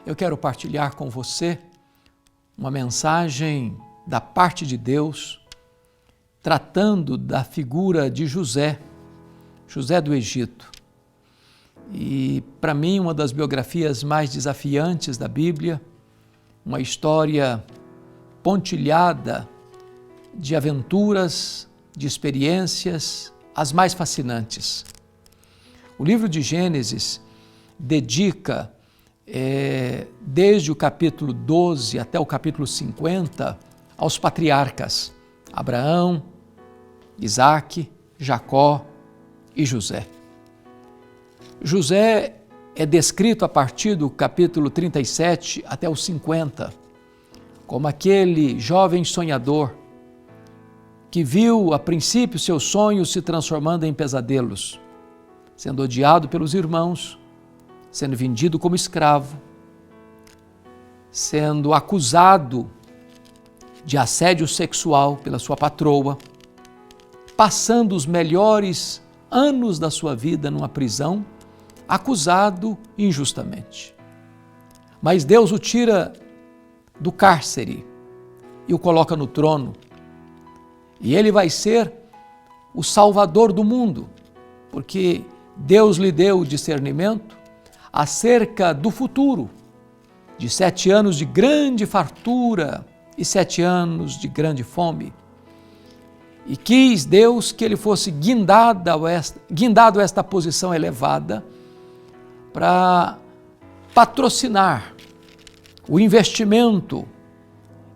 eu quero partilhar com você uma mensagem da parte de Deus, tratando da figura de José do Egito. E, para mim, uma das biografias mais desafiantes da Bíblia, uma história pontilhada de aventuras, de experiências, as mais fascinantes. O livro de Gênesis dedica, desde o capítulo 12 até o capítulo 50, aos patriarcas Abraão, Isaque, Jacó e José. José é descrito a partir do capítulo 37 até o 50, como aquele jovem sonhador que viu a princípio seus sonhos se transformando em pesadelos, sendo odiado pelos irmãos, sendo vendido como escravo, sendo acusado de assédio sexual pela sua patroa, passando os melhores anos da sua vida numa prisão, acusado injustamente. Mas Deus o tira do cárcere e o coloca no trono. E ele vai ser o salvador do mundo, porque Deus lhe deu o discernimento acerca do futuro, de 7 anos de grande fartura e 7 anos de grande fome. E quis Deus que ele fosse guindado a esta posição elevada para patrocinar o investimento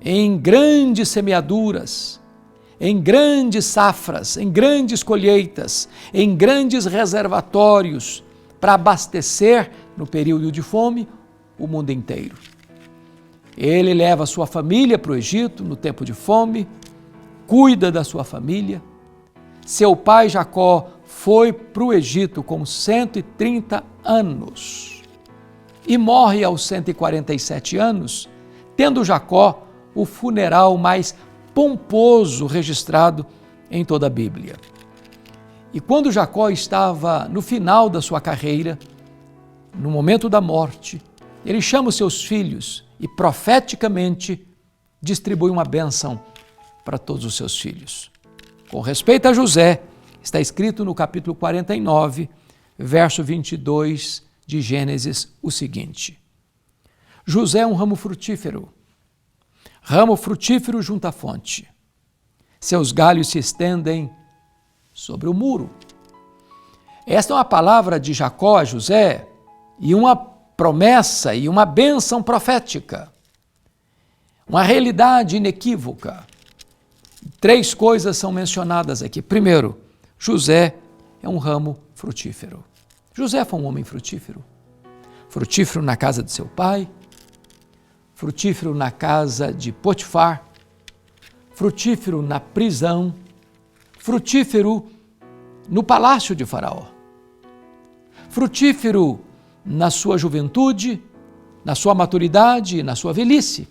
em grandes semeaduras, em grandes safras, em grandes colheitas, em grandes reservatórios, para abastecer, no período de fome, o mundo inteiro. Ele leva a sua família para o Egito no tempo de fome, cuida da sua família. Seu pai Jacó foi para o Egito com 130 anos e morre aos 147 anos, tendo Jacó o funeral mais pomposo registrado em toda a Bíblia. E quando Jacó estava no final da sua carreira, no momento da morte, ele chama os seus filhos e profeticamente distribui uma bênção para todos os seus filhos. Com respeito a José, está escrito no capítulo 49, verso 22 de Gênesis, o seguinte: José é um ramo frutífero junto à fonte. Seus galhos se estendem sobre o muro. Esta é uma palavra de Jacó a José e uma promessa e uma bênção profética. Uma realidade inequívoca. 3 coisas são mencionadas aqui. Primeiro, José é um ramo frutífero. José foi um homem frutífero. Frutífero na casa de seu pai, frutífero na casa de Potifar, frutífero na prisão, frutífero no palácio de Faraó, frutífero na sua juventude, na sua maturidade e na sua velhice,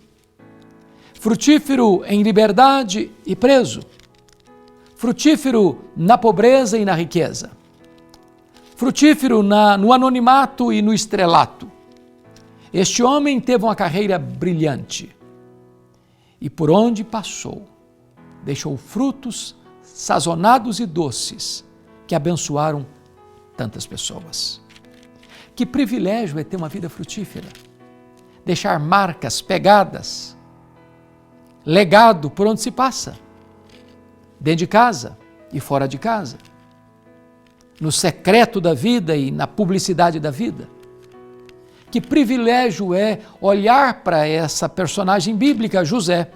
frutífero em liberdade e preso, frutífero na pobreza e na riqueza, frutífero no anonimato e no estrelato. Este homem teve uma carreira brilhante e por onde passou, deixou frutos sazonados e doces que abençoaram tantas pessoas. Que privilégio é ter uma vida frutífera, deixar marcas, pegadas, legado por onde se passa, dentro de casa e fora de casa, no secreto da vida e na publicidade da vida. Que privilégio é olhar para essa personagem bíblica, José,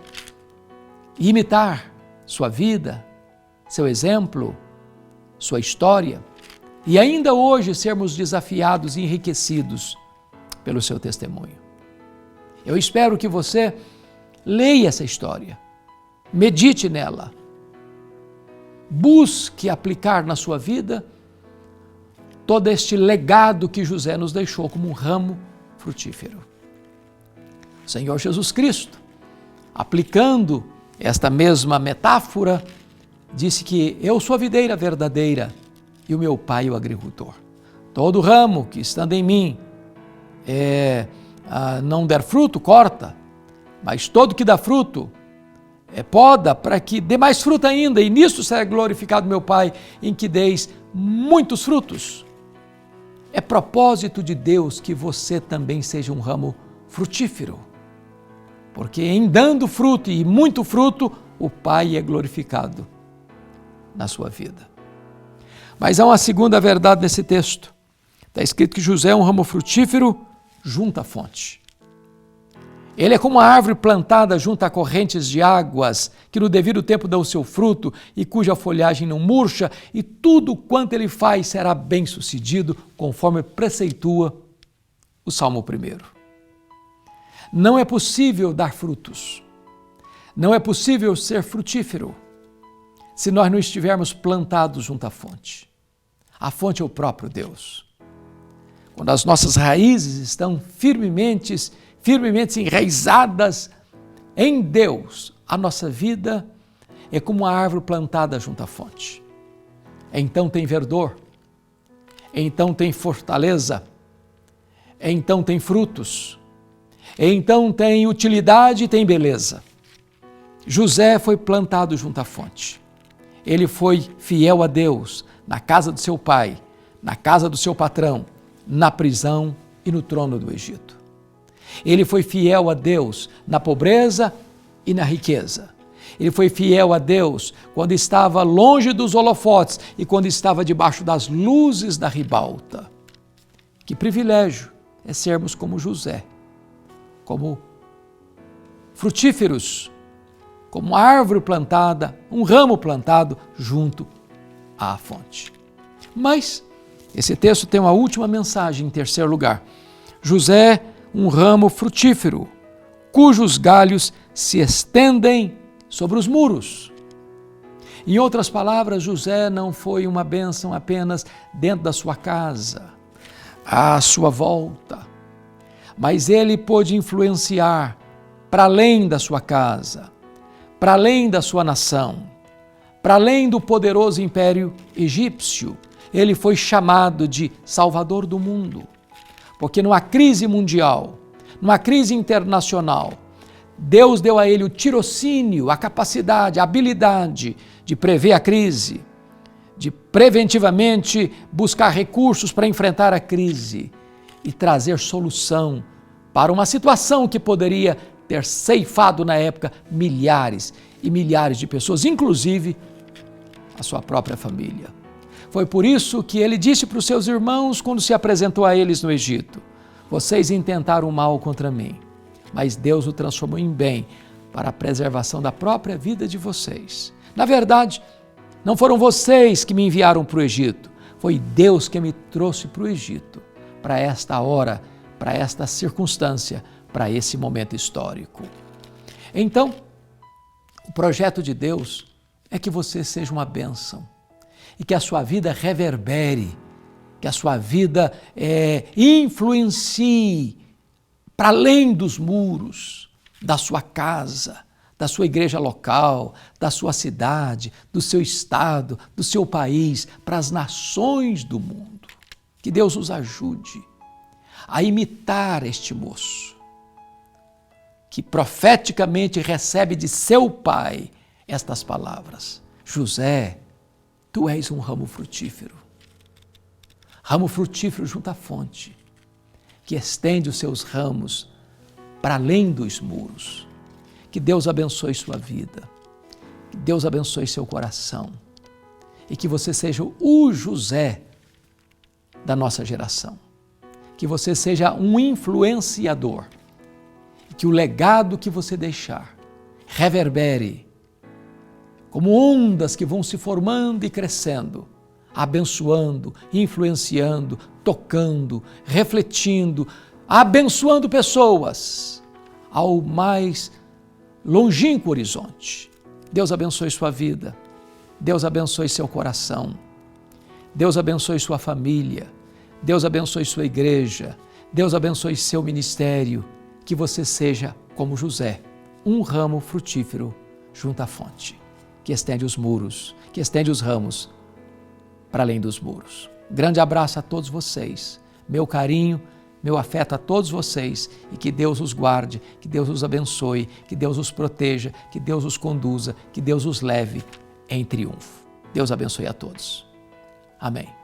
e imitar sua vida, seu exemplo, sua história, e ainda hoje sermos desafiados e enriquecidos pelo seu testemunho. Eu espero que você leia essa história, medite nela, busque aplicar na sua vida todo este legado que José nos deixou como um ramo frutífero. O Senhor Jesus Cristo, aplicando esta mesma metáfora, disse que eu sou a videira verdadeira e o meu pai o agricultor. Todo ramo que estando em mim não der fruto, corta, mas todo que dá fruto, poda para que dê mais fruto ainda, e nisso será glorificado meu Pai, em que deis muitos frutos. É propósito de Deus que você também seja um ramo frutífero, porque em dando fruto e muito fruto, o Pai é glorificado na sua vida. Mas há uma segunda verdade nesse texto. Está escrito que José é um ramo frutífero junto à fonte. Ele é como uma árvore plantada junto a correntes de águas, que no devido tempo dá o seu fruto e cuja folhagem não murcha, e tudo quanto ele faz será bem sucedido, conforme preceitua o Salmo 1. Não é possível dar frutos, não é possível ser frutífero, se nós não estivermos plantados junto à fonte. A fonte é o próprio Deus. Quando as nossas raízes estão firmemente enraizadas em Deus, a nossa vida é como uma árvore plantada junto à fonte. Então tem verdor, então tem fortaleza, então tem frutos, então tem utilidade e tem beleza. José foi plantado junto à fonte. Ele foi fiel a Deus na casa do seu pai, na casa do seu patrão, na prisão e no trono do Egito. Ele foi fiel a Deus na pobreza e na riqueza. Ele foi fiel a Deus quando estava longe dos holofotes e quando estava debaixo das luzes da ribalta. Que privilégio é sermos como José, como frutíferos, como árvore plantada, um ramo plantado junto à fonte. Mas esse texto tem uma última mensagem em terceiro lugar. José, um ramo frutífero, cujos galhos se estendem sobre os muros. Em outras palavras, José não foi uma bênção apenas dentro da sua casa, à sua volta, mas ele pôde influenciar para além da sua casa, para além da sua nação, para além do poderoso império egípcio. Ele foi chamado de Salvador do mundo, porque numa crise mundial, numa crise internacional, Deus deu a ele o tirocínio, a capacidade, a habilidade de prever a crise, de preventivamente buscar recursos para enfrentar a crise e trazer solução para uma situação que poderia ter ceifado na época milhares e milhares de pessoas, inclusive a sua própria família. Foi por isso que ele disse para os seus irmãos quando se apresentou a eles no Egito: vocês intentaram o mal contra mim, mas Deus o transformou em bem para a preservação da própria vida de vocês. Na verdade, não foram vocês que me enviaram para o Egito, foi Deus que me trouxe para o Egito, para esta hora, para esta circunstância, para esse momento histórico. Então, o projeto de Deus é que você seja uma bênção e que a sua vida reverbere, que a sua vida influencie para além dos muros da sua casa, da sua igreja local, da sua cidade, do seu estado, do seu país, para as nações do mundo. Que Deus nos ajude a imitar este moço, que profeticamente recebe de seu pai estas palavras: José, tu és um ramo frutífero junto à fonte, que estende os seus ramos para além dos muros. Que Deus abençoe sua vida, que Deus abençoe seu coração e que você seja o José da nossa geração, que você seja um influenciador, que o legado que você deixar reverbere como ondas que vão se formando e crescendo, abençoando, influenciando, tocando, refletindo, abençoando pessoas ao mais longínquo horizonte. Deus abençoe sua vida, Deus abençoe seu coração, Deus abençoe sua família, Deus abençoe sua igreja, Deus abençoe seu ministério, que você seja como José, um ramo frutífero junto à fonte, que estende os muros, que estende os ramos para além dos muros. Grande abraço a todos vocês, meu carinho Meu afeto a todos vocês e que Deus os guarde, que Deus os abençoe, que Deus os proteja, que Deus os conduza, que Deus os leve em triunfo. Deus abençoe a todos. Amém.